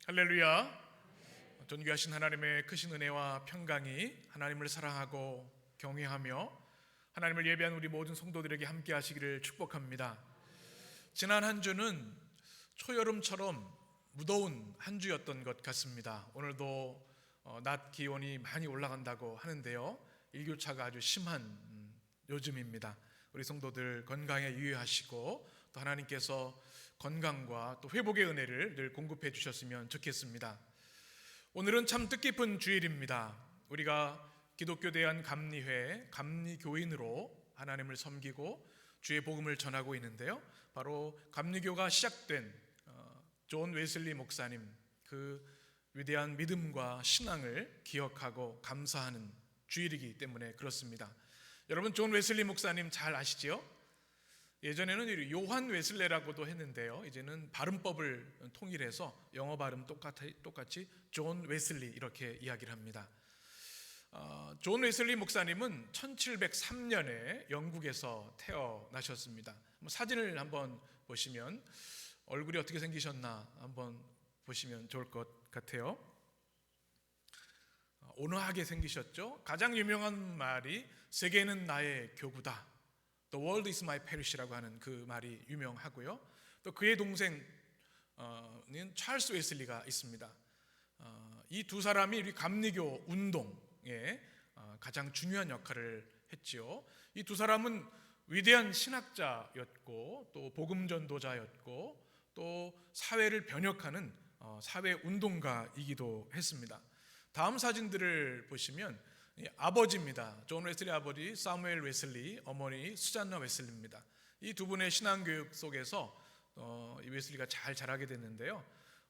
할렐루야. 존귀하신 하나님의 크신 은혜와 평강이 하나님을 사랑하고 경외하며 하나님을 예배한 우리 모든 성도들에게 함께 하시기를 축복합니다. 지난 한 주는 초여름처럼 무더운 한 주였던 것 같습니다. 오늘도 낮 기온이 많이 올라간다고 하는데요, 일교차가 아주 심한 요즘입니다. 우리 성도들 건강에 유의하시고 또 하나님께서 건강과 또 회복의 은혜를 늘 공급해 주셨으면 좋겠습니다. 오늘은 참 뜻깊은 주일입니다. 우리가 기독교 대한감리회 감리교인으로 하나님을 섬기고 주의 복음을 전하고 있는데요, 바로 감리교가 시작된 존 웨슬리 목사님, 그 위대한 믿음과 신앙을 기억하고 감사하는 주일이기 때문에 그렇습니다. 여러분, 존 웨슬리 목사님 잘 아시지요? 예전에는 요한 웨슬레라고도 했는데요, 이제는 발음법을 통일해서 영어 발음 똑같이 존 웨슬리 이렇게 이야기를 합니다. 존 웨슬리 목사님은 1703년에 영국에서 태어나셨습니다. 사진을 한번 보시면 얼굴이 어떻게 생기셨나 한번 보시면 좋을 것 같아요. 온화하게 생기셨죠. 가장 유명한 말이 세계는 나의 교구다, The world is my parish라고 하는 그 말이 유명하고요. 또 그의 동생은 찰스 웨슬리가 있습니다. 이 두 사람이 우리 감리교 운동에 가장 중요한 역할을 했지요. 이 두 사람은 위대한 신학자였고 또 복음 전도자였고 또 사회를 변혁하는 사회 운동가이기도 했습니다. 다음 사진들을 보시면 아버지입니다. 존 웨슬리 아버지 사무엘 웨슬리, 어머니 수잔나 웨슬리입니다. 이 두 분의 신앙교육 속에서 이 웨슬리가 잘 자라게 됐는데요,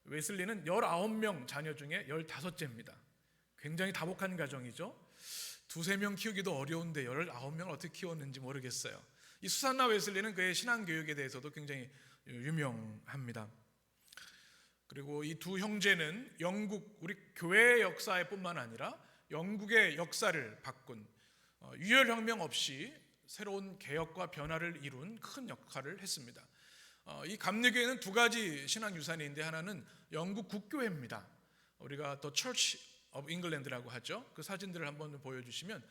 웨슬리는 19명 자녀 중에 15째입니다. 굉장히 다복한 가정이죠. 두세 명 키우기도 어려운데 19명을 어떻게 키웠는지 모르겠어요. 이 수잔나 웨슬리는 그의 신앙교육에 대해서도 굉장히 유명합니다. 그리고 이 두 형제는 영국 우리 교회 역사에 뿐만 아니라 영국의 역사를 바꾼 유혈혁명 없이 새로운 개혁과 변화를 이룬 큰 역할을 했습니다. 이 감리교회는 두 가지 신앙유산인데 하나는 영국 국교회입니다. 우리가 The Church of England라고 하죠. 그 사진들을 한번 보여주시면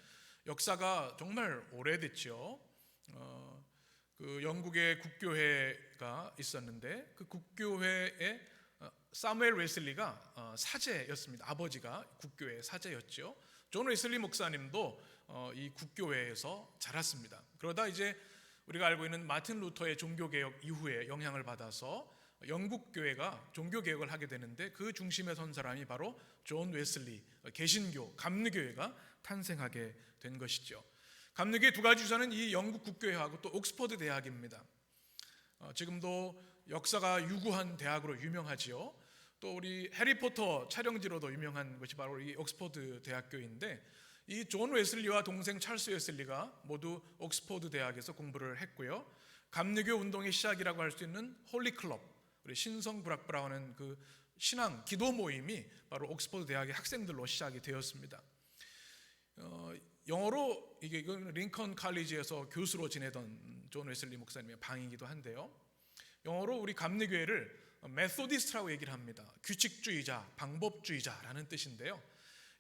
역사가 정말 오래됐죠. 그 영국의 국교회가 있었는데 그 국교회에 사무엘 웨슬리가 사제였습니다. 아버지가 국교회 사제였죠. 존 웨슬리 목사님도 이 국교회에서 자랐습니다. 그러다 이제 우리가 알고 있는 마틴 루터의 종교개혁 이후에 영향을 받아서 영국 교회가 종교개혁을 하게 되는데 그 중심에 선 사람이 바로 존 웨슬리, 개신교, 감리교회가 탄생하게 된 것이죠. 감리교의 두 가지 유산은 이 영국 국교회하고 또 옥스퍼드 대학입니다. 지금도 역사가 유구한 대학으로 유명하지요. 또 우리 해리포터 촬영지로도 유명한 것이 바로 이 옥스퍼드 대학교인데, 이 존 웨슬리와 동생 찰스 웨슬리가 모두 옥스퍼드 대학에서 공부를 했고요. 감리교 운동의 시작이라고 할 수 있는 홀리 클럽, 우리 신성불학부라는 그 신앙 기도 모임이 바로 옥스퍼드 대학의 학생들로 시작이 되었습니다. 영어로 이건 링컨 칼리지에서 교수로 지내던 존 웨슬리 목사님의 방이기도 한데요, 영어로 우리 감리교회를 메소디스트라고 얘기를 합니다. 규칙주의자, 방법주의자라는 뜻인데요,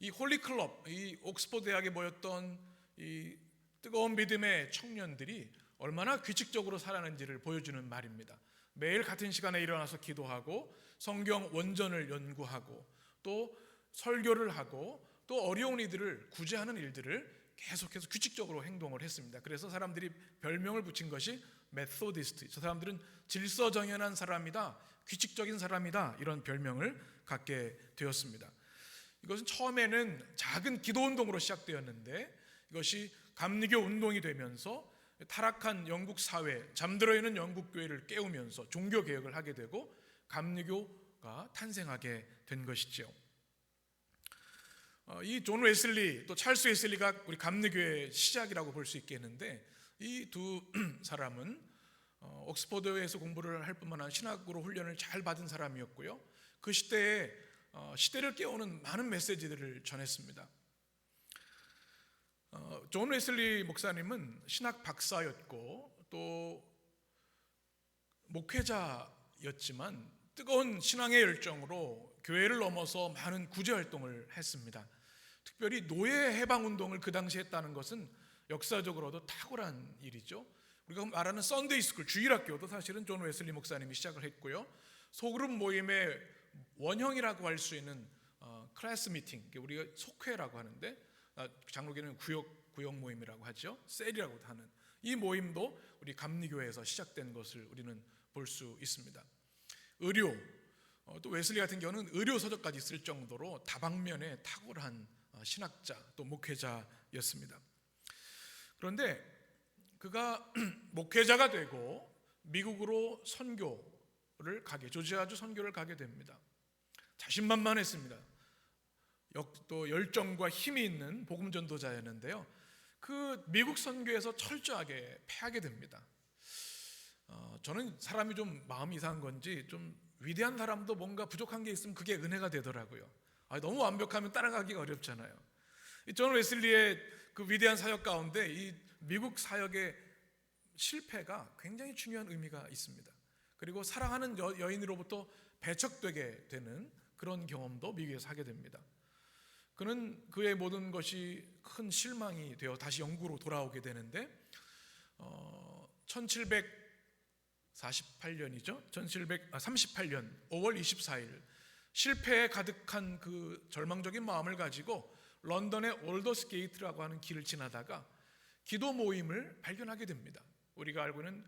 이 홀리클럽, 이 옥스퍼드 대학에 모였던 이 뜨거운 믿음의 청년들이 얼마나 규칙적으로 살았는지를 보여주는 말입니다. 매일 같은 시간에 일어나서 기도하고 성경 원전을 연구하고 또 설교를 하고 또 어려운 이들을 구제하는 일들을 계속해서 규칙적으로 행동을 했습니다. 그래서 사람들이 별명을 붙인 것이 메소디스트, 저 사람들은 질서정연한 사람이다, 규칙적인 사람이다, 이런 별명을 갖게 되었습니다. 이것은 처음에는 작은 기도운동으로 시작되었는데 이것이 감리교 운동이 되면서 타락한 영국 사회, 잠들어 있는 영국 교회를 깨우면서 종교개혁을 하게 되고 감리교가 탄생하게 된 것이죠. 이 존 웨슬리 또 찰스 웨슬리가 우리 감리교회의 시작이라고 볼 수 있겠는데, 이 두 사람은 옥스퍼드에서 공부를 할 뿐만 아니라 신학으로 훈련을 잘 받은 사람이었고요. 그 시대에 시대를 깨우는 많은 메시지들을 전했습니다. 존 웨슬리 목사님은 신학 박사였고 또 목회자였지만 뜨거운 신앙의 열정으로 교회를 넘어서 많은 구제 활동을 했습니다. 특별히 노예 해방 운동을 그 당시에 했다는 것은 역사적으로도 탁월한 일이죠. 우리가 말하는 썬데이 스쿨, 주일학교도 사실은 존 웨슬리 목사님이 시작을 했고요. 소그룹 모임의 원형이라고 할 수 있는 클래스 미팅, 우리가 속회라고 하는데 장로교는 구역 모임이라고 하죠. 셀이라고도 하는 이 모임도 우리 감리교회에서 시작된 것을 우리는 볼 수 있습니다. 의료, 또 웨슬리 같은 경우는 의료 서적까지 쓸 정도로 다방면에 탁월한 신학자 또 목회자였습니다. 그런데 그가 목회자가 되고 미국으로 선교를 조지아주 선교를 가게 됩니다. 자신만만했습니다. 또 열정과 힘이 있는 복음 전도자였는데요. 그 미국 선교에서 철저하게 패하게 됩니다. 저는 사람이 좀 마음이 이상한 건지 좀 위대한 사람도 뭔가 부족한 게 있으면 그게 은혜가 되더라고요. 너무 완벽하면 따라가기가 어렵잖아요. 존 웨슬리의 그 위대한 사역 가운데 이 미국 사역의 실패가 굉장히 중요한 의미가 있습니다. 그리고 사랑하는 여인으로부터 배척되게 되는 그런 경험도 미국에서 하게 됩니다. 그는 그의 모든 것이 큰 실망이 되어 다시 영국으로 돌아오게 되는데 1738년이죠. 1738년 5월 24일 실패에 가득한 그 절망적인 마음을 가지고 런던의 올더스 게이트라고 하는 길을 지나다가 기도 모임을 발견하게 됩니다. 우리가 알고 있는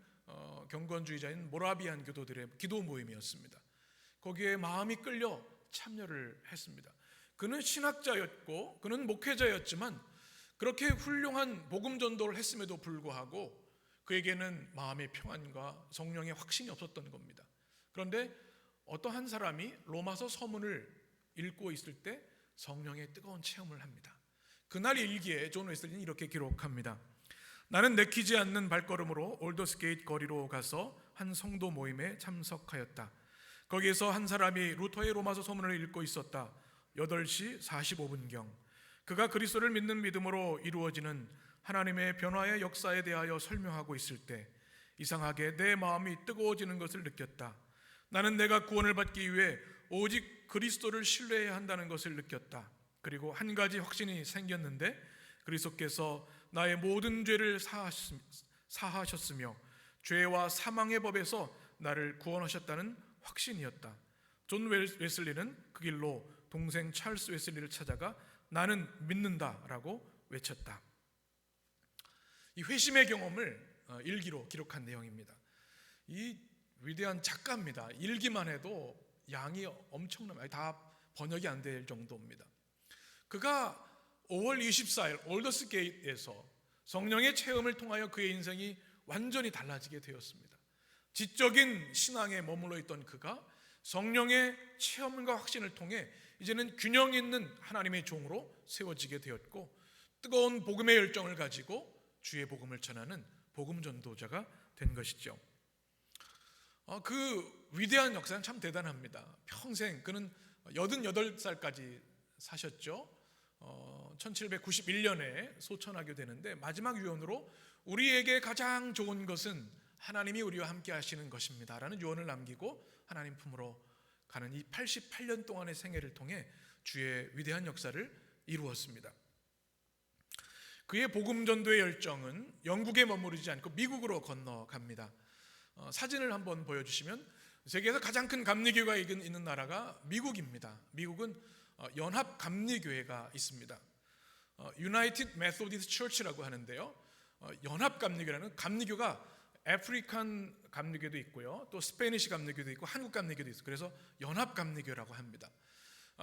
경건주의자인 모라비안 교도들의 기도 모임이었습니다. 거기에 마음이 끌려 참여를 했습니다. 그는 신학자였고 그는 목회자였지만 그렇게 훌륭한 복음 전도를 했음에도 불구하고 그에게는 마음의 평안과 성령의 확신이 없었던 겁니다. 그런데 어떠한 사람이 로마서 서문을 읽고 있을 때 성령의 뜨거운 체험을 합니다. 그날 일기에 존 웨슬리는 이렇게 기록합니다. 나는 내키지 않는 발걸음으로 올더스 게이트 거리로 가서 한 성도 모임에 참석하였다. 거기에서 한 사람이 루터의 로마서 서문을 읽고 있었다. 8시 45분경 그가 그리스도를 믿는 믿음으로 이루어지는 하나님의 변화의 역사에 대하여 설명하고 있을 때 이상하게 내 마음이 뜨거워지는 것을 느꼈다. 나는 내가 구원을 받기 위해 오직 그리스도를 신뢰해야 한다는 것을 느꼈다. 그리고 한 가지 확신이 생겼는데 그리스도께서 나의 모든 죄를 사하셨으며 죄와 사망의 법에서 나를 구원하셨다는 확신이었다. 존 웨슬리는 그 길로 동생 찰스 웨슬리를 찾아가 나는 믿는다라고 외쳤다. 이 회심의 경험을 일기로 기록한 내용입니다. 이 위대한 작가입니다. 일기만 해도 양이 엄청납니다. 다 번역이 안 될 정도입니다. 그가 5월 24일 올더스 게이트에서 성령의 체험을 통하여 그의 인생이 완전히 달라지게 되었습니다. 지적인 신앙에 머물러 있던 그가 성령의 체험과 확신을 통해 이제는 균형 있는 하나님의 종으로 세워지게 되었고 뜨거운 복음의 열정을 가지고 주의 복음을 전하는 복음 전도자가 된 것이죠. 그 위대한 역사는 참 대단합니다. 평생 그는 88살까지 사셨죠. 1791년에 소천하게 되는데 마지막 유언으로 우리에게 가장 좋은 것은 하나님이 우리와 함께 하시는 것입니다 라는 유언을 남기고 하나님 품으로 가는 이 88년 동안의 생애를 통해 주의 위대한 역사를 이루었습니다. 그의 복음 전도의 열정은 영국에 머무르지 않고 미국으로 건너갑니다. 사진을 한번 보여주시면 세계에서 가장 큰 감리교회가 있는 나라가 미국입니다. 미국은 연합 감리교회가 있습니다. United Methodist Church라고 하는데요. 연합 감리교회라는 감리교가 아프리칸 감리교도 있고요. 또 스페니시 감리교도 있고 한국 감리교도 있어요. 그래서 연합 감리교라고 합니다.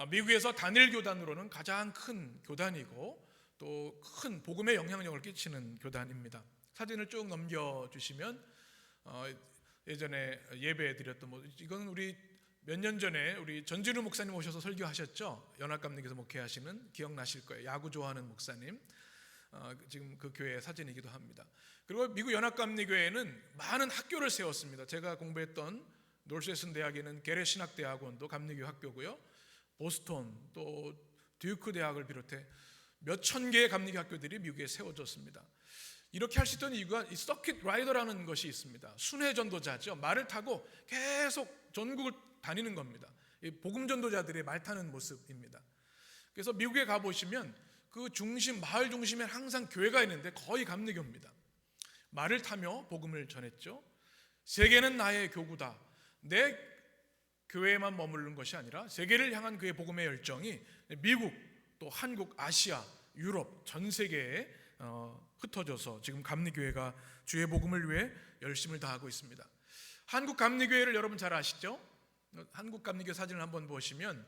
미국에서 단일 교단으로는 가장 큰 교단이고 또 큰 복음의 영향력을 끼치는 교단입니다. 사진을 쭉 넘겨주시면 예전에 예배드렸던 이건 우리 몇 년 전에 우리 전진우 목사님 오셔서 설교하셨죠. 연합감리교에서 목회하시는 기억나실 거예요. 야구 좋아하는 목사님. 지금 그 교회의 사진이기도 합니다. 그리고 미국 연합감리교회는 많은 학교를 세웠습니다. 제가 공부했던 노스웨스턴 대학에는 게레 신학대학원도 감리교 학교고요. 보스턴 또 듀크 대학을 비롯해 몇천 개의 감리교 학교들이 미국에 세워졌습니다. 이렇게 할 수 있던 이유가 이 서킷 라이더라는 것이 있습니다. 순회 전도자죠. 말을 타고 계속 전국을 다니는 겁니다. 이 복음 전도자들의 말 타는 모습입니다. 그래서 미국에 가보시면 그 중심, 마을 중심에 항상 교회가 있는데 거의 감리교입니다. 말을 타며 복음을 전했죠. 세계는 나의 교구다. 내 교회에만 머무르는 것이 아니라 세계를 향한 그의 복음의 열정이 미국, 또 한국, 아시아, 유럽 전 세계에 흩어져서 지금 감리교회가 주의 복음을 위해 열심을 다하고 있습니다. 한국 감리교회를 여러분 잘 아시죠? 한국 감리교 사진을 한번 보시면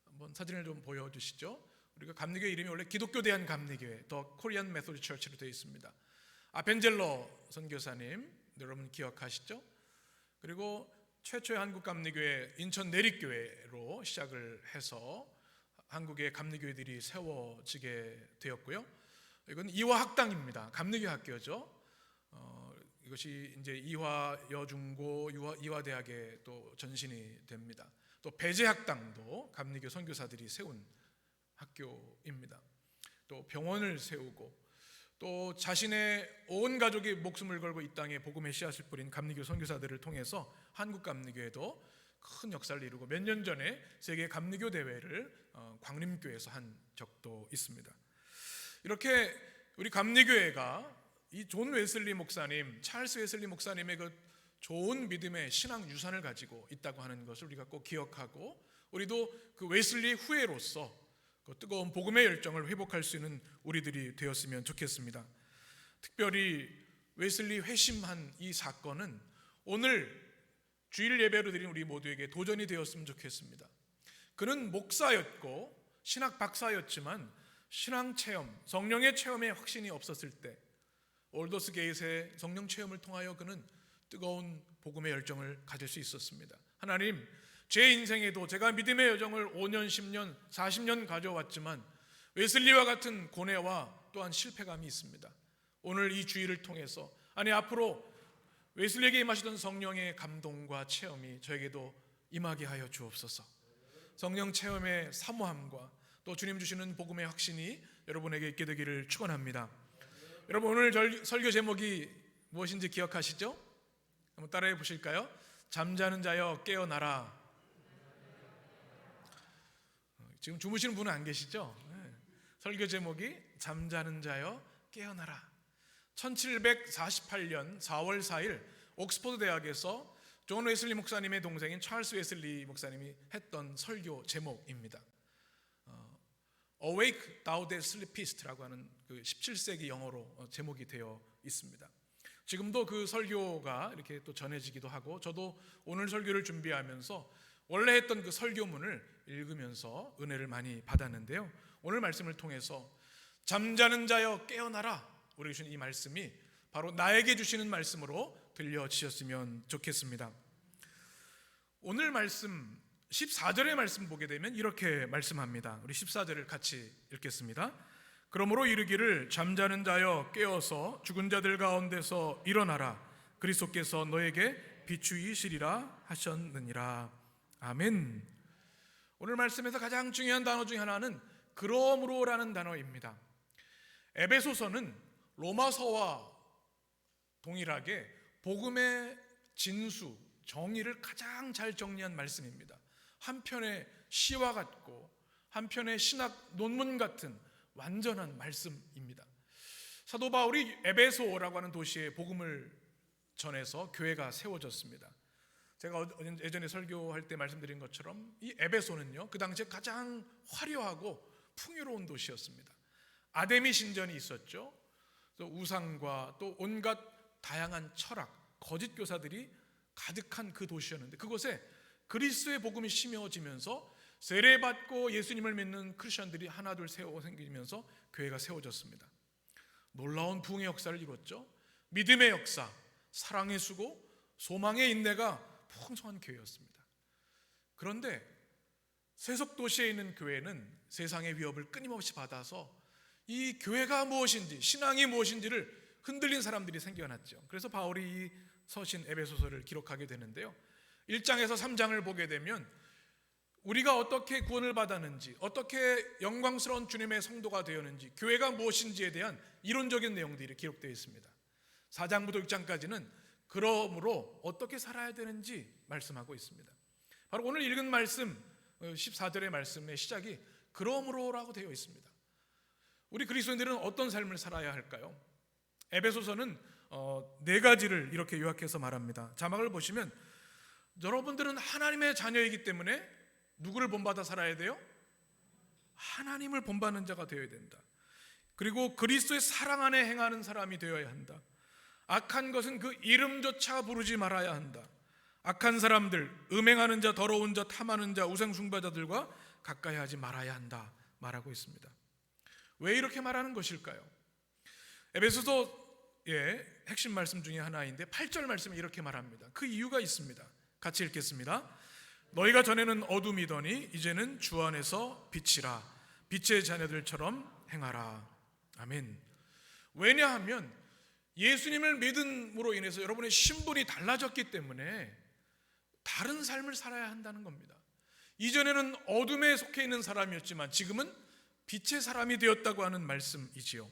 한번 사진을 좀 보여주시죠. 우리가 감리교 이름이 원래 기독교 대한 감리교회, 더 코리안 메소디 처치로 되어 있습니다. 아펜젤러 선교사님 여러분 기억하시죠? 그리고 최초의 한국 감리교회 인천 내립교회로 시작을 해서 한국의 감리교회들이 세워지게 되었고요. 이건 이화 학당입니다. 감리교 학교죠. 이것이 이제 이화 여중고, 이화 대학에 또 전신이 됩니다. 또 배재 학당도 감리교 선교사들이 세운 학교입니다. 또 병원을 세우고 또 자신의 온 가족이 목숨을 걸고 이 땅에 복음의 씨앗을 뿌린 감리교 선교사들을 통해서 한국 감리교회도 큰 역사를 이루고 몇 년 전에 세계 감리교 대회를 광림교에서 한 적도 있습니다. 이렇게 우리 감리교회가 이 존 웨슬리 목사님, 찰스 웨슬리 목사님의 그 좋은 믿음의 신앙 유산을 가지고 있다고 하는 것을 우리가 꼭 기억하고 우리도 그 웨슬리 후예로서 그 뜨거운 복음의 열정을 회복할 수 있는 우리들이 되었으면 좋겠습니다. 특별히 웨슬리 회심한 이 사건은 오늘 주일 예배로 드린 우리 모두에게 도전이 되었으면 좋겠습니다. 그는 목사였고 신학 박사였지만 신앙 체험, 성령의 체험에 확신이 없었을 때 올더스 게이트의 성령 체험을 통하여 그는 뜨거운 복음의 열정을 가질 수 있었습니다. 하나님, 제 인생에도 제가 믿음의 여정을 5년, 10년, 40년 가져왔지만 웨슬리와 같은 고뇌와 또한 실패감이 있습니다. 오늘 이 주일을 통해서 앞으로 웨슬리에게 임하시던 성령의 감동과 체험이 저에게도 임하게 하여 주옵소서. 성령 체험의 사모함과 또 주님 주시는 복음의 확신이 여러분에게 있게 되기를 축원합니다. 여러분 오늘 설교 제목이 무엇인지 기억하시죠? 한번 따라해 보실까요? 잠자는 자여 깨어나라. 지금 주무시는 분은 안 계시죠? 설교 제목이 잠자는 자여 깨어나라. 1748년 4월 4일 옥스퍼드 대학에서 존 웨슬리 목사님의 동생인 찰스 웨슬리 목사님이 했던 설교 제목입니다. Awake thou that sleepest라고 하는 그 17세기 영어로 제목이 되어 있습니다. 지금도 그 설교가 이렇게 또 전해지기도 하고 저도 오늘 설교를 준비하면서 원래 했던 그 설교문을 읽으면서 은혜를 많이 받았는데요. 오늘 말씀을 통해서 잠자는 자여 깨어나라 우리 주신 이 말씀이 바로 나에게 주시는 말씀으로 들려지셨으면 좋겠습니다. 오늘 말씀 14절의 말씀 보게 되면 이렇게 말씀합니다. 우리 14절을 같이 읽겠습니다. 그러므로 이르기를 잠자는 자여 깨어서 죽은 자들 가운데서 일어나라. 그리스도께서 너에게 비추이시리라 하셨느니라. 아멘. 오늘 말씀에서 가장 중요한 단어 중에 하나는 그러므로라는 단어입니다. 에베소서는 로마서와 동일하게 복음의 진수, 정의를 가장 잘 정리한 말씀입니다. 한편의 시와 같고 한편의 신학 논문 같은 완전한 말씀입니다. 사도 바울이 에베소라고 하는 도시에 복음을 전해서 교회가 세워졌습니다. 제가 예전에 설교할 때 말씀드린 것처럼 이 에베소는요 그 당시에 가장 화려하고 풍요로운 도시였습니다. 아데미 신전이 있었죠. 또 우상과 또 온갖 다양한 철학, 거짓 교사들이 가득한 그 도시였는데 그곳에 그리스도의 복음이 심어지면서 세례받고 예수님을 믿는 크리스천들이 하나둘 생기면서 교회가 세워졌습니다. 놀라운 부흥의 역사를 이뤘죠. 믿음의 역사, 사랑의 수고, 소망의 인내가 풍성한 교회였습니다. 그런데 세속 도시에 있는 교회는 세상의 위협을 끊임없이 받아서 이 교회가 무엇인지, 신앙이 무엇인지를 흔들린 사람들이 생겨났죠. 그래서 바울이 이 서신 에베소서를 기록하게 되는데요. 1장에서 3장을 보게 되면 우리가 어떻게 구원을 받았는지, 어떻게 영광스러운 주님의 성도가 되었는지, 교회가 무엇인지에 대한 이론적인 내용들이 기록되어 있습니다. 4장부터 6장까지는 그러므로 어떻게 살아야 되는지 말씀하고 있습니다. 바로 오늘 읽은 말씀 14절의 말씀의 시작이 그러므로라고 되어 있습니다. 우리 그리스도인들은 어떤 삶을 살아야 할까요? 에베소서는 네 가지를 이렇게 요약해서 말합니다. 자막을 보시면 여러분들은 하나님의 자녀이기 때문에 누구를 본받아 살아야 돼요? 하나님을 본받는 자가 되어야 된다. 그리고 그리스도의 사랑 안에 행하는 사람이 되어야 한다. 악한 것은 그 이름조차 부르지 말아야 한다. 악한 사람들, 음행하는 자, 더러운 자, 탐하는 자, 우상숭배자들과 가까이 하지 말아야 한다 말하고 있습니다. 왜 이렇게 말하는 것일까요? 에베소서의 핵심 말씀 중에 하나인데 8절 말씀에 이렇게 말합니다. 그 이유가 있습니다. 같이 읽겠습니다. 너희가 전에는 어둠이더니 이제는 주 안에서 빛이라. 빛의 자녀들처럼 행하라. 아멘. 왜냐하면 예수님을 믿음으로 인해서 여러분의 신분이 달라졌기 때문에 다른 삶을 살아야 한다는 겁니다. 이전에는 어둠에 속해 있는 사람이었지만 지금은 빛의 사람이 되었다고 하는 말씀이지요.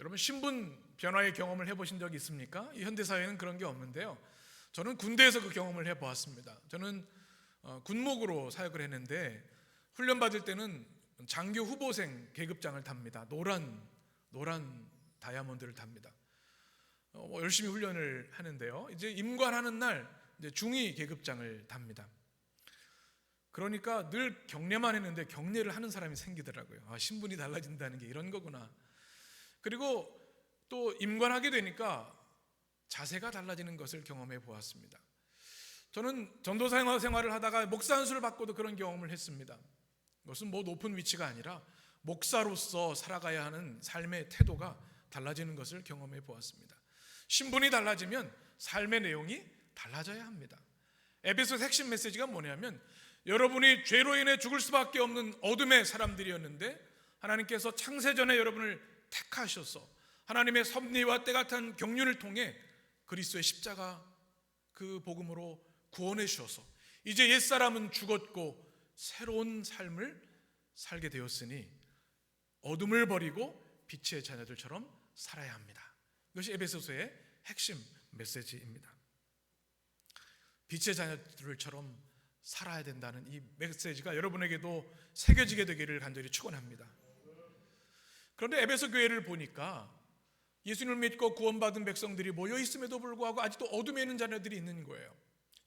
여러분 신분 변화의 경험을 해보신 적이 있습니까? 이 현대사회는 그런 게 없는데요. 저는 군대에서 그 경험을 해보았습니다. 저는 군목으로 사역을 했는데 훈련 받을 때는 장교 후보생 계급장을 탑니다. 노란 다이아몬드를 탑니다. 열심히 훈련을 하는데요. 이제 임관하는 날 이제 중위 계급장을 답니다. 그러니까 늘 경례만 했는데 경례를 하는 사람이 생기더라고요. 아, 신분이 달라진다는 게 이런 거구나. 그리고 또 임관하게 되니까 자세가 달라지는 것을 경험해 보았습니다. 저는 전도사 생활을 하다가 목사 안수를 받고도 그런 경험을 했습니다. 그것은 뭐 높은 위치가 아니라 목사로서 살아가야 하는 삶의 태도가 달라지는 것을 경험해 보았습니다. 신분이 달라지면 삶의 내용이 달라져야 합니다. 에베소 핵심 메시지가 뭐냐면 여러분이 죄로 인해 죽을 수밖에 없는 어둠의 사람들이었는데 하나님께서 창세전에 여러분을 택하셔서 하나님의 섭리와 때같은 경륜을 통해 그리스도의 십자가 그 복음으로 구원해 주셔서 이제 옛사람은 죽었고 새로운 삶을 살게 되었으니 어둠을 버리고 빛의 자녀들처럼 살아야 합니다. 이것이 에베소서의 핵심 메시지입니다. 빛의 자녀들처럼 살아야 된다는 이 메시지가 여러분에게도 새겨지게 되기를 간절히 축원합니다. 그런데 에베소 교회를 보니까 예수님을 믿고 구원받은 백성들이 모여 있음에도 불구하고 아직도 어둠에 있는 자녀들이 있는 거예요.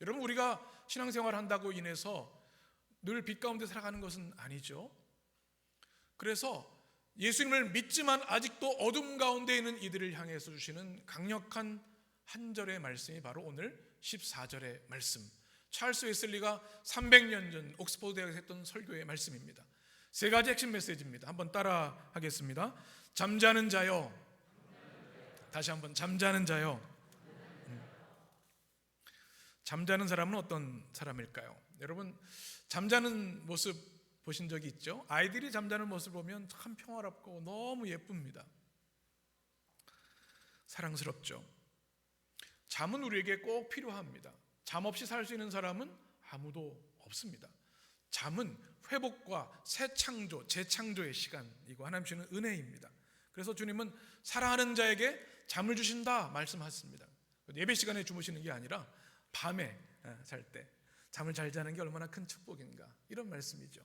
여러분 우리가 신앙생활 한다고 인해서 늘 빛 가운데 살아가는 것은 아니죠. 그래서 예수님을 믿지만 아직도 어둠 가운데 있는 이들을 향해서 주시는 강력한 한 절의 말씀이 바로 오늘 14절의 말씀, 찰스 웨슬리가 300년 전 옥스퍼드 대학에서 했던 설교의 말씀입니다. 세 가지 핵심 메시지입니다. 한번 따라 하겠습니다. 잠자는 자여, 다시 한번 잠자는 자여. 잠자는 사람은 어떤 사람일까요? 여러분 잠자는 모습 보신 적이 있죠? 아이들이 잠자는 모습 보면 참 평화롭고 너무 예쁩니다. 사랑스럽죠. 잠은 우리에게 꼭 필요합니다. 잠 없이 살 수 있는 사람은 아무도 없습니다. 잠은 회복과 새 창조, 재창조의 시간이고 하나님 주시는 은혜입니다. 그래서 주님은 사랑하는 자에게 잠을 주신다 말씀하셨습니다. 예배 시간에 주무시는 게 아니라 밤에 잘 때 잠을 잘 자는 게 얼마나 큰 축복인가 이런 말씀이죠.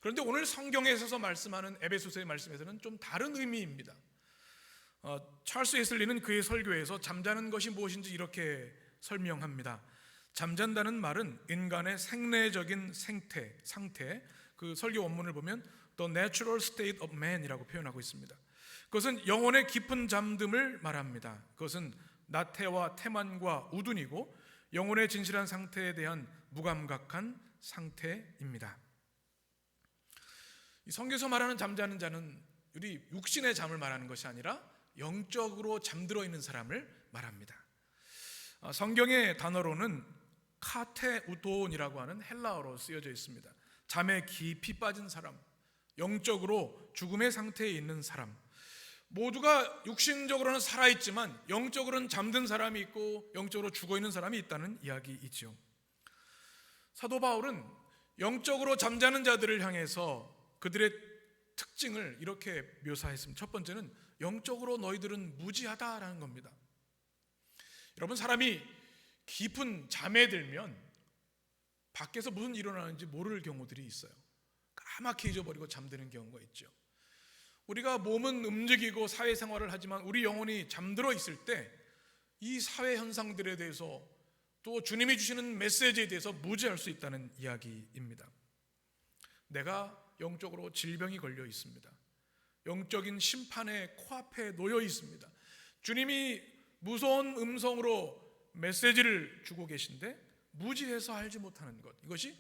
그런데 오늘 성경에 있어서 말씀하는 에베소서의 말씀에서는 좀 다른 의미입니다. 찰스 웨슬리는 그의 설교에서 잠자는 것이 무엇인지 이렇게 설명합니다. 잠잔다는 말은 인간의 생내적인 상태, 그 설교 원문을 보면 The natural state of man이라고 표현하고 있습니다. 그것은 영혼의 깊은 잠듦을 말합니다. 그것은 나태와 태만과 우둔이고 영혼의 진실한 상태에 대한 무감각한 상태입니다. 이 성경에서 말하는 잠자는 자는 우리 육신의 잠을 말하는 것이 아니라 영적으로 잠들어 있는 사람을 말합니다. 성경의 단어로는 카테우돈이라고 하는 헬라어로 쓰여져 있습니다. 잠에 깊이 빠진 사람, 영적으로 죽음의 상태에 있는 사람, 모두가 육신적으로는 살아있지만 영적으로는 잠든 사람이 있고 영적으로 죽어있는 사람이 있다는 이야기이죠. 사도 바울은 영적으로 잠자는 자들을 향해서 그들의 특징을 이렇게 묘사했습니다. 첫 번째는 영적으로 너희들은 무지하다라는 겁니다. 여러분 사람이 깊은 잠에 들면 밖에서 무슨 일이 일어나는지 모를 경우들이 있어요. 까맣게 잊어버리고 잠드는 경우가 있죠. 우리가 몸은 움직이고 사회생활을 하지만 우리 영혼이 잠들어 있을 때 이 사회 현상들에 대해서 또 주님이 주시는 메시지에 대해서 무지할 수 있다는 이야기입니다. 내가 영적으로 질병이 걸려 있습니다. 영적인 심판의 코앞에 놓여 있습니다. 주님이 무서운 음성으로 메시지를 주고 계신데 무지해서 알지 못하는 것, 이것이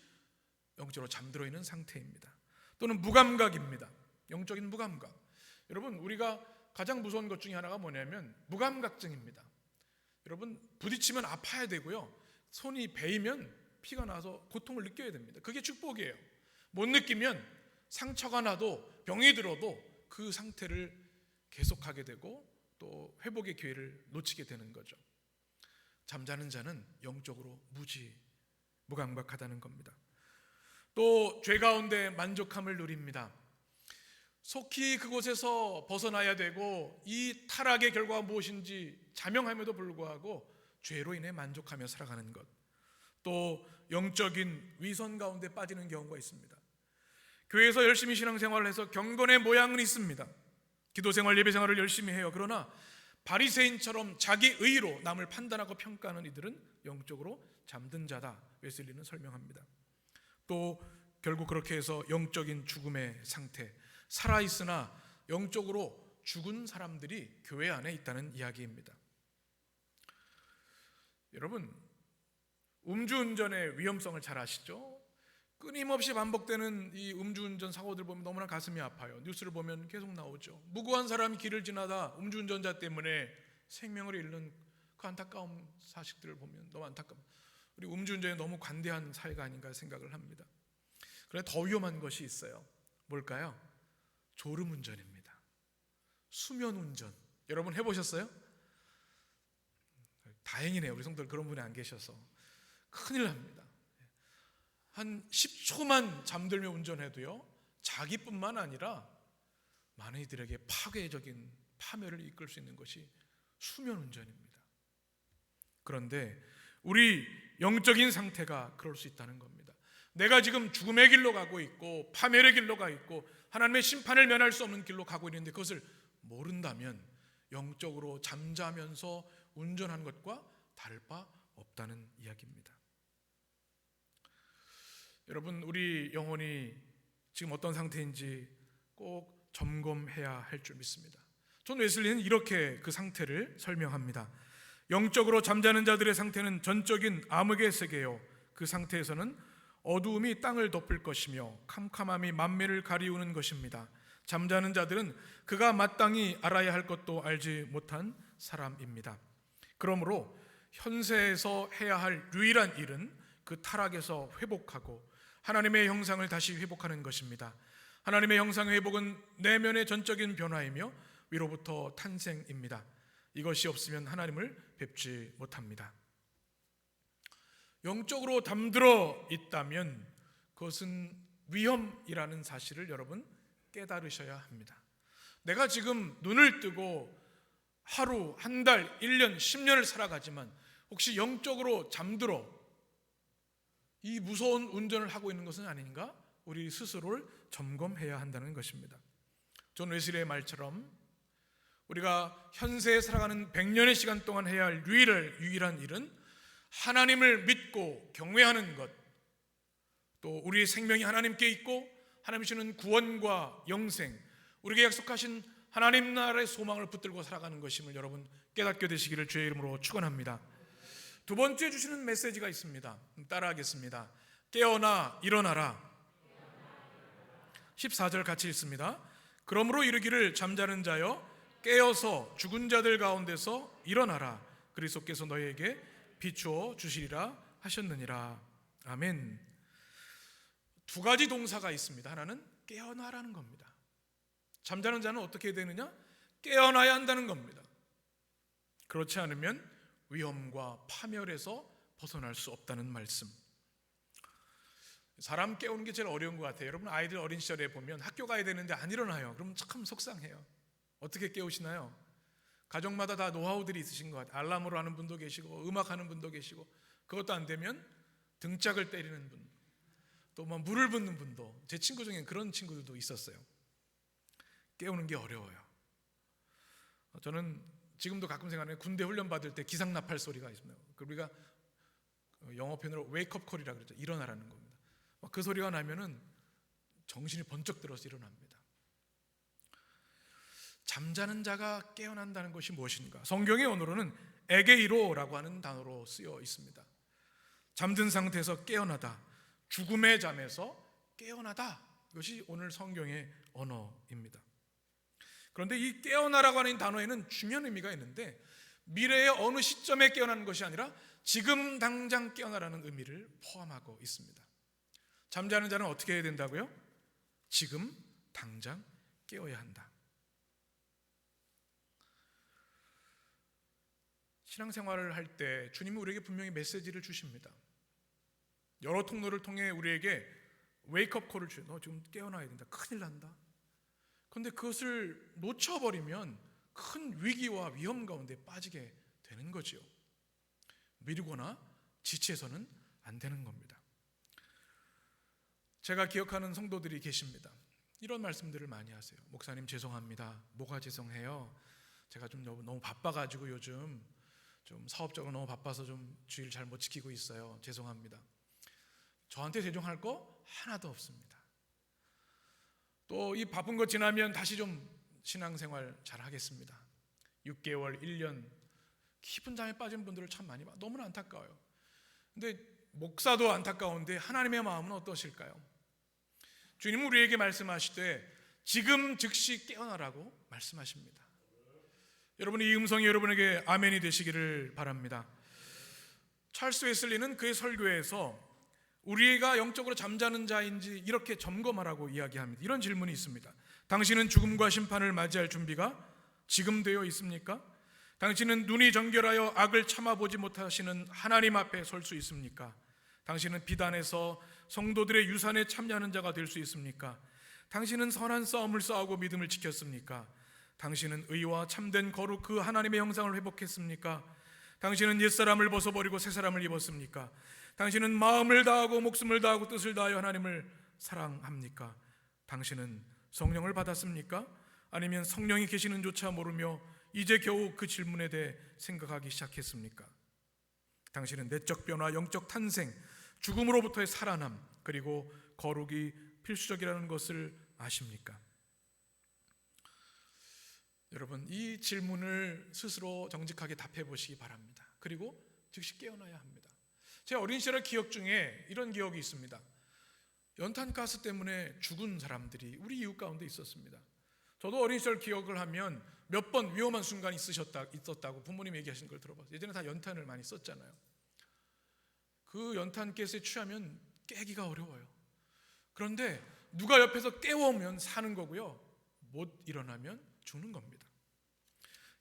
영적으로 잠들어 있는 상태입니다. 또는 무감각입니다. 영적인 무감각. 여러분, 우리가 가장 무서운 것 중에 하나가 뭐냐면 무감각증입니다. 여러분, 부딪히면 아파야 되고요, 손이 베이면 피가 나서 고통을 느껴야 됩니다. 그게 축복이에요. 못 느끼면 상처가 나도 병이 들어도 그 상태를 계속하게 되고 또 회복의 기회를 놓치게 되는 거죠. 잠자는 자는 영적으로 무감각하다는 겁니다. 또 죄 가운데 만족함을 누립니다. 속히 그곳에서 벗어나야 되고 이 타락의 결과가 무엇인지 자명함에도 불구하고 죄로 인해 만족하며 살아가는 것. 또 영적인 위선 가운데 빠지는 경우가 있습니다. 교회에서 열심히 신앙생활을 해서 경건의 모양은 있습니다. 기도생활, 예배생활을 열심히 해요. 그러나 바리새인처럼 자기 의로 남을 판단하고 평가하는 이들은 영적으로 잠든 자다, 웨슬리는 설명합니다. 또 결국 그렇게 해서 영적인 죽음의 상태, 살아있으나 영적으로 죽은 사람들이 교회 안에 있다는 이야기입니다. 여러분, 음주운전의 위험성을 잘 아시죠? 끊임없이 반복되는 이 음주운전 사고들 보면 너무나 가슴이 아파요. 뉴스를 보면 계속 나오죠. 무고한 사람이 길을 지나다 음주운전자 때문에 생명을 잃는 그 안타까운 사실들을 보면 너무 안타깝습니다. 우리 음주운전에 너무 관대한 사회가 아닌가 생각을 합니다. 그런데 더 위험한 것이 있어요. 뭘까요? 졸음운전입니다. 수면운전. 여러분 해보셨어요? 다행이네요. 우리 성도들 그런 분이 안 계셔서. 큰일 납니다. 한 10초만 잠들며 운전해도요, 자기뿐만 아니라 많은 이들에게 파괴적인 파멸을 이끌 수 있는 것이 수면운전입니다. 그런데 우리 영적인 상태가 그럴 수 있다는 겁니다. 내가 지금 죽음의 길로 가고 있고 파멸의 길로 가 있고 하나님의 심판을 면할 수 없는 길로 가고 있는데 그것을 모른다면 영적으로 잠자면서 운전하는 것과 다를 바 없다는 이야기입니다. 여러분, 우리 영혼이 지금 어떤 상태인지 꼭 점검해야 할 줄 믿습니다. 존 웨슬리는 이렇게 그 상태를 설명합니다. 영적으로 잠자는 자들의 상태는 전적인 암흑의 세계요, 그 상태에서는 어두움이 땅을 덮을 것이며 캄캄함이 만민을 가리우는 것입니다. 잠자는 자들은 그가 마땅히 알아야 할 것도 알지 못한 사람입니다. 그러므로 현세에서 해야 할 유일한 일은 그 타락에서 회복하고 하나님의 형상을 다시 회복하는 것입니다. 하나님의 형상의 회복은 내면의 전적인 변화이며 위로부터 탄생입니다. 이것이 없으면 하나님을 뵙지 못합니다. 영적으로 잠들어 있다면 그것은 위험이라는 사실을 여러분 깨달으셔야 합니다. 내가 지금 눈을 뜨고 하루, 한 달, 1년, 10년을 살아가지만 혹시 영적으로 잠들어 이 무서운 운전을 하고 있는 것은 아닌가? 우리 스스로를 점검해야 한다는 것입니다. 존 웨슬리의 말처럼 우리가 현세에 살아가는 100년의 시간 동안 해야 할 유일한 일은 하나님을 믿고 경외하는 것, 또 우리의 생명이 하나님께 있고 하나님이 주는 구원과 영생, 우리에게 약속하신 하나님 나라의 소망을 붙들고 살아가는 것임을 여러분 깨닫게 되시기를 주의 이름으로 축원합니다. 두 번째 주시는 메시지가 있습니다. 따라하겠습니다. 깨어나 일어나라. 14절 같이 읽습니다. 그러므로 이르기를 잠자는 자여 깨어서 죽은 자들 가운데서 일어나라. 그리스도께서 너희에게 비추어 주시리라 하셨느니라. 아멘. 두 가지 동사가 있습니다. 하나는 깨어나라는 겁니다. 잠자는 자는 어떻게 되느냐? 깨어나야 한다는 겁니다. 그렇지 않으면 위험과 파멸에서 벗어날 수 없다는 말씀. 사람 깨우는 게 제일 어려운 것 같아요. 여러분 아이들 어린 시절에 보면 학교 가야 되는데 안 일어나요. 그럼 참 속상해요. 어떻게 깨우시나요? 가정마다 다 노하우들이 있으신 것 같아요. 알람으로 하는 분도 계시고 음악하는 분도 계시고, 그것도 안 되면 등짝을 때리는 분, 또 뭐 물을 붓는 분도, 제 친구 중에 그런 친구들도 있었어요. 깨우는 게 어려워요. 저는 지금도 가끔 생각나요. 군대 훈련 받을 때 기상나팔 소리가 있습니다. 우리가 영어 표현으로 웨이크업 콜이라고 그러죠. 일어나라는 겁니다. 그 소리가 나면은 정신이 번쩍 들어서 일어납니다. 잠자는 자가 깨어난다는 것이 무엇인가? 성경의 언어로는 에게이로라고 하는 단어로 쓰여 있습니다. 잠든 상태에서 깨어나다, 죽음의 잠에서 깨어나다, 이것이 오늘 성경의 언어입니다. 그런데 이 깨어나라고 하는 단어에는 중요한 의미가 있는데, 미래의 어느 시점에 깨어나는 것이 아니라 지금 당장 깨어나라는 의미를 포함하고 있습니다. 잠자는 자는 어떻게 해야 된다고요? 지금 당장 깨어야 한다. 신앙생활을 할 때 주님은 우리에게 분명히 메시지를 주십니다. 여러 통로를 통해 우리에게 웨이크업 콜을 주요. 너 지금 깨어나야 된다. 큰일 난다. 그런데 그것을 놓쳐버리면 큰 위기와 위험 가운데 빠지게 되는 거죠. 미루거나 지체해서는 안 되는 겁니다. 제가 기억하는 성도들이 계십니다. 이런 말씀들을 많이 하세요. 목사님 죄송합니다. 뭐가 죄송해요? 제가 좀 너무 바빠가지고 요즘 좀 사업적으로 너무 바빠서 좀 주의를 잘 못 지키고 있어요. 죄송합니다. 저한테 죄송할 거 하나도 없습니다. 또 이 바쁜 거 지나면 다시 좀 신앙생활 잘 하겠습니다. 6개월, 1년 깊은 잠에 빠진 분들을 참 많이 봐요. 너무나 안타까워요. 근데 목사도 안타까운데 하나님의 마음은 어떠실까요? 주님은 우리에게 말씀하시되 지금 즉시 깨어나라고 말씀하십니다. 여러분, 이 음성이 여러분에게 아멘이 되시기를 바랍니다. 찰스 웨슬리는 그의 설교에서 우리가 영적으로 잠자는 자인지 이렇게 점검하라고 이야기합니다. 이런 질문이 있습니다. 당신은 죽음과 심판을 맞이할 준비가 지금 되어 있습니까? 당신은 눈이 정결하여 악을 참아보지 못하시는 하나님 앞에 설 수 있습니까? 당신은 비단에서 성도들의 유산에 참여하는 자가 될 수 있습니까? 당신은 선한 싸움을 싸우고 믿음을 지켰습니까? 당신은 의와 참된 거룩 그 하나님의 형상을 회복했습니까? 당신은 옛사람을 벗어버리고 새사람을 입었습니까? 당신은 마음을 다하고 목숨을 다하고 뜻을 다하여 하나님을 사랑합니까? 당신은 성령을 받았습니까? 아니면 성령이 계시는 조차 모르며 이제 겨우 그 질문에 대해 생각하기 시작했습니까? 당신은 내적 변화, 영적 탄생, 죽음으로부터의 살아남, 그리고 거룩이 필수적이라는 것을 아십니까? 여러분, 이 질문을 스스로 정직하게 답해 보시기 바랍니다. 그리고 즉시 깨어나야 합니다. 제 어린 시절 기억 중에 이런 기억이 있습니다. 연탄가스 때문에 죽은 사람들이 우리 이웃 가운데 있었습니다. 저도 어린 시절 기억을 하면 몇 번 위험한 순간이 있었다고 부모님 얘기하시는 걸 들어봤어요. 예전에 다 연탄을 많이 썼잖아요. 그 연탄가스에 취하면 깨기가 어려워요. 그런데 누가 옆에서 깨워오면 사는 거고요, 못 일어나면 죽는 겁니다.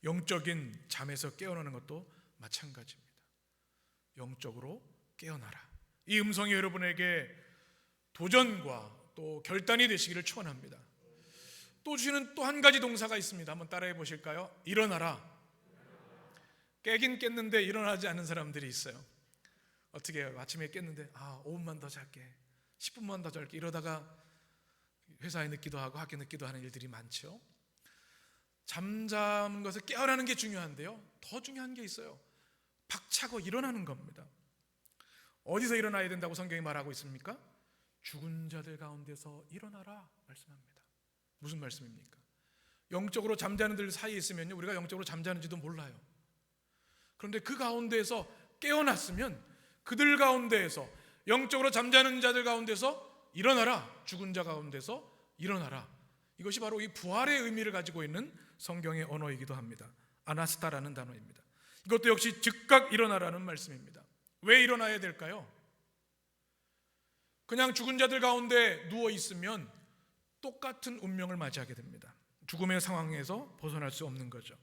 영적인 잠에서 깨어나는 것도 마찬가지입니다. 영적으로 깨어나라. 이 음성이 여러분에게 도전과 또 결단이 되시기를 축원합니다. 또 주시는 또 한 가지 동사가 있습니다. 한번 따라해 보실까요? 일어나라. 깨긴 깼는데 일어나지 않는 사람들이 있어요. 어떻게 해요? 아침에 깼는데 5분만 더 잘게, 10분만 더 잘게, 이러다가 회사에 늦기도 하고 학교 늦기도 하는 일들이 많죠. 잠자는 것을 깨어나는 게 중요한데요, 더 중요한 게 있어요. 박차고 일어나는 겁니다. 어디서 일어나야 된다고 성경이 말하고 있습니까? 죽은 자들 가운데서 일어나라 말씀합니다. 무슨 말씀입니까? 영적으로 잠자는 들 사이에 있으면요, 우리가 영적으로 잠자는지도 몰라요. 그런데 그 가운데에서 깨어났으면 그들 가운데에서, 영적으로 잠자는 자들 가운데서 일어나라, 죽은 자 가운데서 일어나라. 이것이 바로 이 부활의 의미를 가지고 있는 성경의 언어이기도 합니다. 아나스타라는 단어입니다. 이것도 역시 즉각 일어나라는 말씀입니다. 왜 일어나야 될까요? 그냥 죽은 자들 가운데 누워 있으면 똑같은 운명을 맞이하게 됩니다. 죽음의 상황에서 벗어날 수 없는 거죠.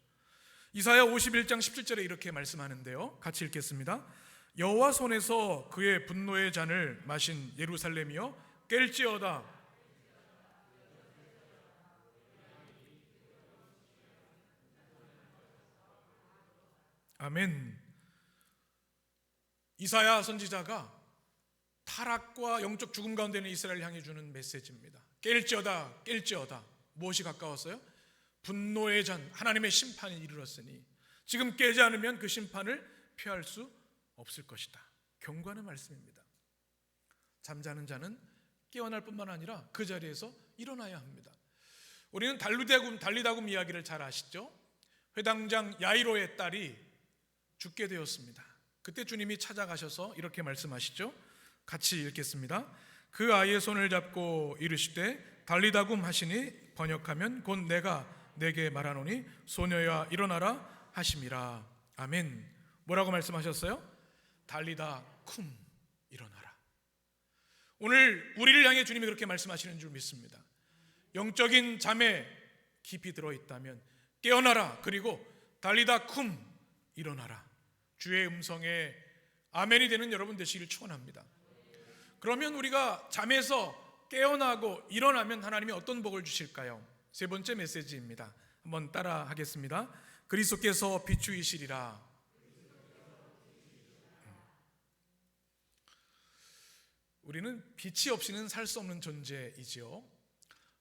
이사야 51장 17절에 이렇게 말씀하는데요, 같이 읽겠습니다. 여호와 손에서 그의 분노의 잔을 마신 예루살렘이여 깰지어다. 아멘. 이사야 선지자가 타락과 영적 죽음 가운데 있는 이스라엘을 향해 주는 메시지입니다. 깰지어다 깰지어다. 무엇이 가까웠어요? 분노의 잔, 하나님의 심판이 이르렀으니 지금 깨지 않으면 그 심판을 피할 수 없을 것이다. 경고하는 말씀입니다. 잠자는 자는 깨어날 뿐만 아니라 그 자리에서 일어나야 합니다. 우리는 달리다굼 이야기를 잘 아시죠? 회당장 야이로의 딸이 죽게 되었습니다. 그때 주님이 찾아가셔서 이렇게 말씀하시죠. 같이 읽겠습니다. 그 아이의 손을 잡고 이르시되 달리다굼 하시니 번역하면 곧 내가 내게 말하노니 소녀야 일어나라 하심이라. 아멘. 뭐라고 말씀하셨어요? 달리다쿰, 일어나라. 오늘 우리를 향해 주님이 그렇게 말씀하시는 줄 믿습니다. 영적인 잠에 깊이 들어있다면 깨어나라. 그리고 달리다쿰, 일어나라. 주의 음성에 아멘이 되는 여러분 되시기를 축원합니다. 그러면 우리가 잠에서 깨어나고 일어나면 하나님이 어떤 복을 주실까요? 세 번째 메시지입니다. 한번 따라 하겠습니다. 그리스도께서 비추이시리라. 우리는 빛이 없이는 살 수 없는 존재이지요.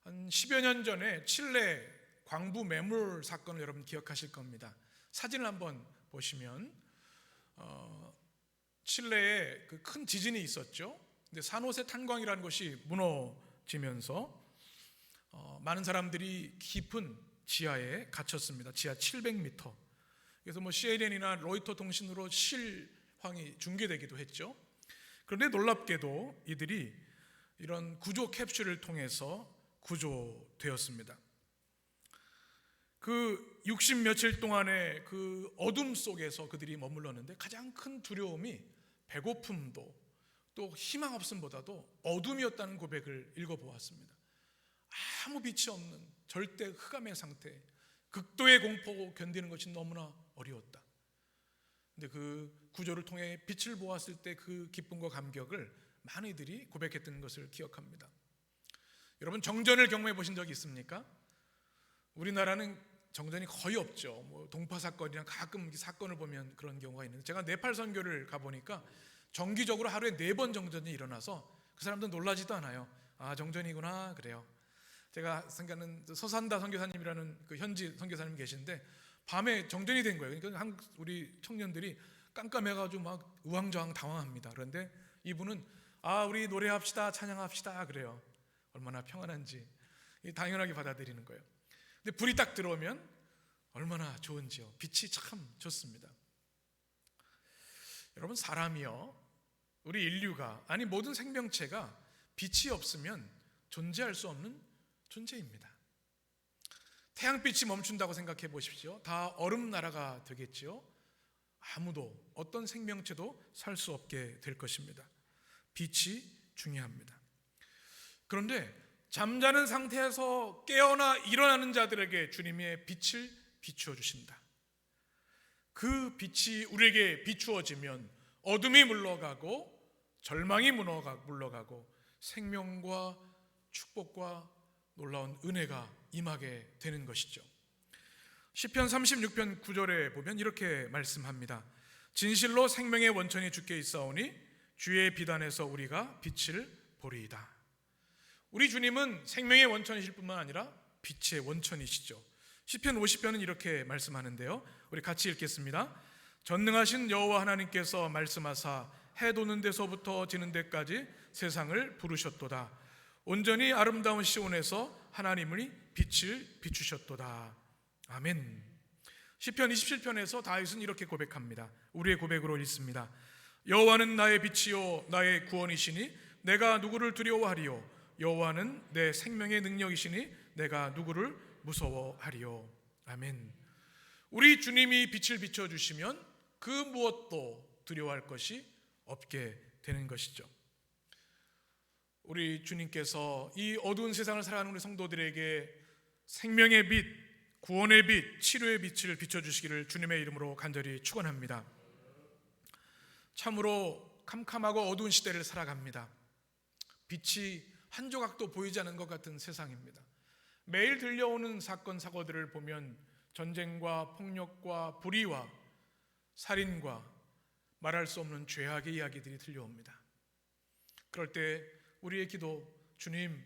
한 10여 년 전에 칠레 광부 매물 사건을 여러분 기억하실 겁니다. 사진을 한번 보시면 칠레에 그 큰 지진이 있었죠. 근데 산호세 탄광이라는 것이 무너지면서 많은 사람들이 깊은 지하에 갇혔습니다. 지하 700m. 그래서 CNN이나 로이터 통신으로 실황이 중계되기도 했죠. 그런데 놀랍게도 이들이 이런 구조 캡슐을 통해서 구조되었습니다. 그 60 며칠 동안의 그 어둠 속에서 그들이 머물렀는데 가장 큰 두려움이 배고픔도 또 희망 없음보다도 어둠이었다는 고백을 읽어보았습니다. 아무 빛이 없는 절대 흑암의 상태, 극도의 공포고 견디는 것이 너무나 어려웠다. 근데 그 구조를 통해 빛을 보았을 때 그 기쁨과 감격을 많이들이 고백했던 것을 기억합니다. 여러분 정전을 경험해 보신 적이 있습니까? 우리나라는 정전이 거의 없죠. 동파 사건이랑 가끔 사건을 보면 그런 경우가 있는데, 제가 네팔 선교를 가보니까 정기적으로 하루에 4번 정전이 일어나서 그 사람들 놀라지도 않아요. 아, 정전이구나 그래요. 제가 생각하는 서산다 선교사님이라는 그 현지 선교사님 계신데 밤에 정전이 된 거예요. 그러니까 우리 청년들이 깜깜해가지고 막 우왕좌왕 당황합니다. 그런데 이분은 우리 노래합시다 찬양합시다 그래요. 얼마나 평안한지 당연하게 받아들이는 거예요. 근데 불이 딱 들어오면 얼마나 좋은지요. 빛이 참 좋습니다. 여러분 사람이요, 우리 인류가, 아니 모든 생명체가 빛이 없으면 존재할 수 없는 존재입니다. 태양빛이 멈춘다고 생각해 보십시오. 다 얼음 나라가 되겠지요. 아무도, 어떤 생명체도 살 수 없게 될 것입니다. 빛이 중요합니다. 그런데 잠자는 상태에서 깨어나 일어나는 자들에게 주님의 빛을 비추어 주신다. 그 빛이 우리에게 비추어지면 어둠이 물러가고 절망이 물러가고 생명과 축복과 놀라운 은혜가 임하게 되는 것이죠. 시편 36편 9절에 보면 이렇게 말씀합니다. 진실로 생명의 원천이 주께 있사오니 주의 비단에서 우리가 빛을 보리이다. 우리 주님은 생명의 원천이실 뿐만 아니라 빛의 원천이시죠. 시편 50편은 이렇게 말씀하는데요, 우리 같이 읽겠습니다. 전능하신 여호와 하나님께서 말씀하사 해 도는 데서부터 지는 데까지 세상을 부르셨도다. 온전히 아름다운 시온에서 하나님의 빛을 비추셨도다. 아멘. 시편 27편에서 다윗은 이렇게 고백합니다. 우리의 고백으로 읽습니다. 여호와는 나의 빛이요 나의 구원이시니 내가 누구를 두려워하리요. 여호와는 내 생명의 능력이시니 내가 누구를 무서워하리요. 아멘. 우리 주님이 빛을 비춰주시면 그 무엇도 두려워할 것이 없게 되는 것이죠. 우리 주님께서 이 어두운 세상을 살아가는 우리 성도들에게 생명의 빛, 구원의 빛, 치료의 빛을 비춰주시기를 주님의 이름으로 간절히 축원합니다. 참으로 캄캄하고 어두운 시대를 살아갑니다. 빛이 한 조각도 보이지 않는 것 같은 세상입니다. 매일 들려오는 사건 사고들을 보면 전쟁과 폭력과 불의와 살인과 말할 수 없는 죄악의 이야기들이 들려옵니다. 그럴 때 우리의 기도, 주님,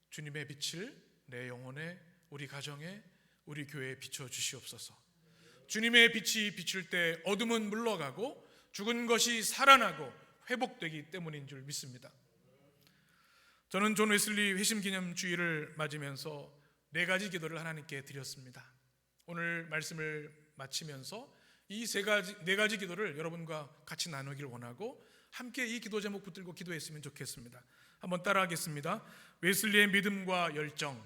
주님의 빛을 내 영혼에, 우리 가정에, 우리 교회에 비춰 주시옵소서. 주님의 빛이 비출 때 어둠은 물러가고 죽은 것이 살아나고 회복되기 때문인 줄 믿습니다. 저는 존 웨슬리 회심 기념 주일을 맞으면서 4가지 기도를 하나님께 드렸습니다. 오늘 말씀을 마치면서 이 4가지 기도를 여러분과 같이 나누기를 원하고 함께 이 기도 제목 붙들고 기도했으면 좋겠습니다. 한번 따라하겠습니다. 웨슬리의 믿음과 열정.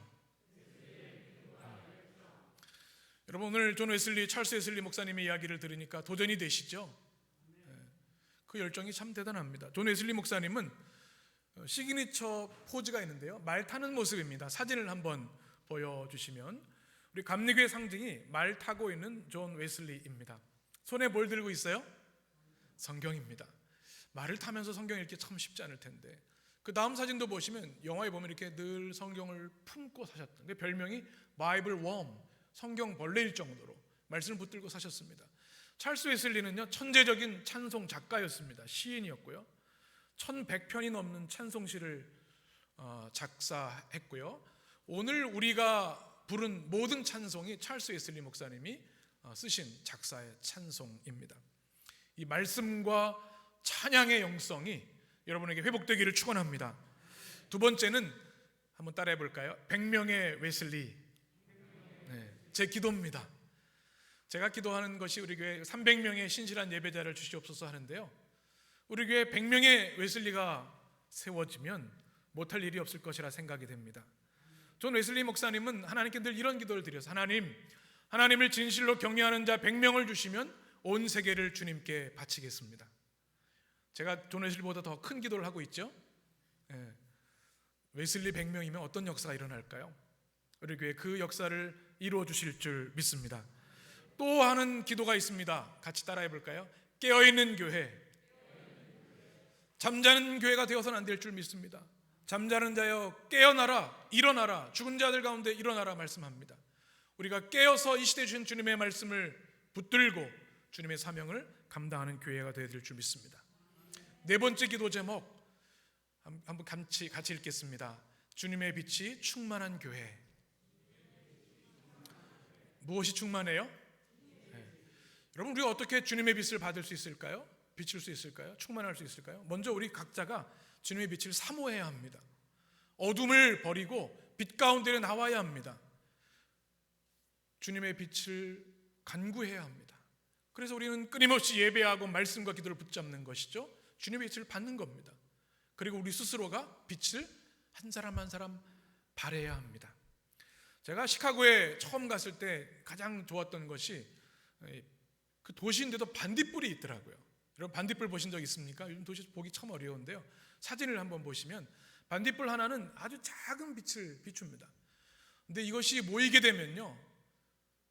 여러분, 오늘 존 웨슬리, 찰스 웨슬리 목사님의 이야기를 들으니까 도전이 되시죠? 그 열정이 참 대단합니다. 존 웨슬리 목사님은 시그니처 포즈가 있는데요, 말 타는 모습입니다. 사진을 한번 보여주시면 우리 감리교의 상징이 말 타고 있는 존 웨슬리입니다. 손에 뭘 들고 있어요? 성경입니다. 말을 타면서 성경 읽기 참 쉽지 않을 텐데, 그 다음 사진도 보시면 영화에 보면 이렇게 늘 성경을 품고 사셨던, 그 별명이 바이블 웜, 성경 벌레일 정도로 말씀을 붙들고 사셨습니다. 찰스 웨슬리는요, 천재적인 찬송 작가였습니다. 시인이었고요, 1100편이 넘는 찬송시를 작사했고요, 오늘 우리가 부른 모든 찬송이 찰스 웨슬리 목사님이 쓰신 작사의 찬송입니다. 이 말씀과 찬양의 영성이 여러분에게 회복되기를 축원합니다. 두 번째는 한번 따라해 볼까요? 100명의 웨슬리. 제 기도입니다. 제가 기도하는 것이 우리 교회 300명의 신실한 예배자를 주시옵소서 하는데요, 우리 교회 100명의 웨슬리가 세워지면 못할 일이 없을 것이라 생각이 됩니다. 존 웨슬리 목사님은 하나님께 늘 이런 기도를 드려서, 하나님을 진실로 경외하는 자 100명을 주시면 온 세계를 주님께 바치겠습니다. 제가 존 웨슬리보다 더 큰 기도를 하고 있죠. 웨슬리 100명이면 어떤 역사가 일어날까요? 우리 교회 그 역사를 이루어 주실 줄 믿습니다. 또 하는 기도가 있습니다. 같이 따라해 볼까요? 깨어있는 교회. 잠자는 교회가 되어서는 안 될 줄 믿습니다. 잠자는 자여 깨어나라, 일어나라, 죽은 자들 가운데 일어나라 말씀합니다. 우리가 깨어서 이 시대에 주신 주님의 말씀을 붙들고 주님의 사명을 감당하는 교회가 되어야 될 줄 믿습니다. 4번째 기도 제목 한번 같이 읽겠습니다. 주님의 빛이 충만한 교회. 무엇이 충만해요? 여러분, 우리가 어떻게 주님의 빛을 받을 수 있을까요? 비칠 수 있을까요? 충만할 수 있을까요? 먼저 우리 각자가 주님의 빛을 사모해야 합니다. 어둠을 버리고 빛 가운데 나와야 합니다. 주님의 빛을 간구해야 합니다. 그래서 우리는 끊임없이 예배하고 말씀과 기도를 붙잡는 것이죠. 주님의 빛을 받는 겁니다. 그리고 우리 스스로가 빛을 한 사람 한 사람 발해야 합니다. 제가 시카고에 처음 갔을 때 가장 좋았던 것이, 그 도시인데도 반딧불이 있더라고요. 여러분, 반딧불 보신 적 있습니까? 요즘 도시 보기 참 어려운데요, 사진을 한번 보시면 반딧불 하나는 아주 작은 빛을 비춥니다. 근데 이것이 모이게 되면요,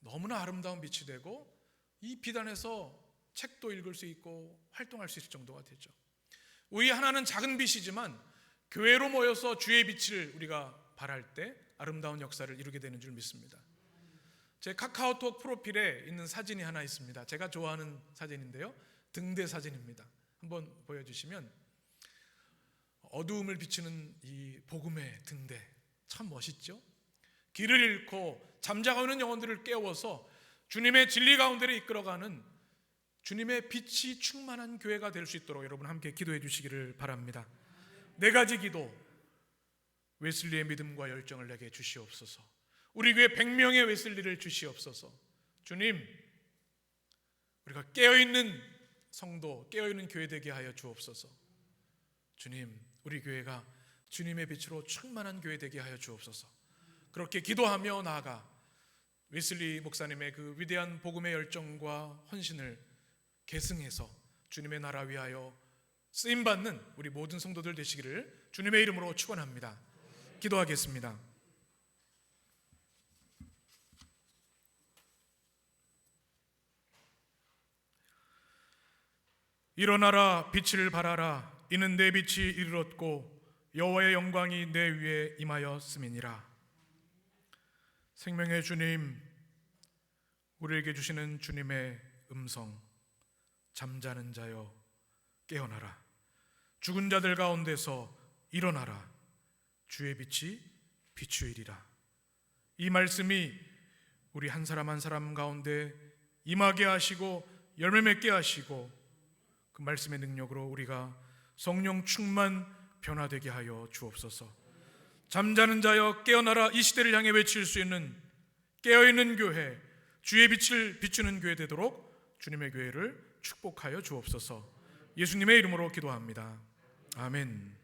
너무나 아름다운 빛이 되고 이 빛 안에서 책도 읽을 수 있고 활동할 수 있을 정도가 되죠. 우리 하나는 작은 빛이지만 교회로 모여서 주의 빛을 우리가 발할 때 아름다운 역사를 이루게 되는 줄 믿습니다. 제 카카오톡 프로필에 있는 사진이 하나 있습니다. 제가 좋아하는 사진인데요, 등대 사진입니다. 한번 보여주시면 어두움을 비추는 이 복음의 등대, 참 멋있죠? 길을 잃고 잠자고 있는 영혼들을 깨워서 주님의 진리 가운데를 이끌어가는 주님의 빛이 충만한 교회가 될 수 있도록 여러분 함께 기도해 주시기를 바랍니다. 4가지 기도. 웨슬리의 믿음과 열정을 내게 주시옵소서. 우리 교회 100명의 웨슬리를 주시옵소서. 주님, 우리가 깨어있는 성도, 깨어있는 교회 되게 하여 주옵소서. 주님, 우리 교회가 주님의 빛으로 충만한 교회 되게 하여 주옵소서. 그렇게 기도하며 나아가 웨슬리 목사님의 그 위대한 복음의 열정과 헌신을 계승해서 주님의 나라 위하여 쓰임받는 우리 모든 성도들 되시기를 주님의 이름으로 축원합니다. 기도하겠습니다. 일어나라, 빛을 발하라. 이는 내 빛이 이르렀고 여호와의 영광이 내 위에 임하였음이니라. 생명의 주님, 우리에게 주시는 주님의 음성, 잠자는 자여 깨어나라. 죽은 자들 가운데서 일어나라. 주의 빛이 비추이리라. 이 말씀이 우리 한 사람 한 사람 가운데 임하게 하시고 열매 맺게 하시고 그 말씀의 능력으로 우리가 성령 충만 변화되게 하여 주옵소서. 잠자는 자여 깨어나라. 이 시대를 향해 외칠 수 있는 깨어있는 교회, 주의 빛을 비추는 교회 되도록 주님의 교회를 축복하여 주옵소서. 예수님의 이름으로 기도합니다. 아멘.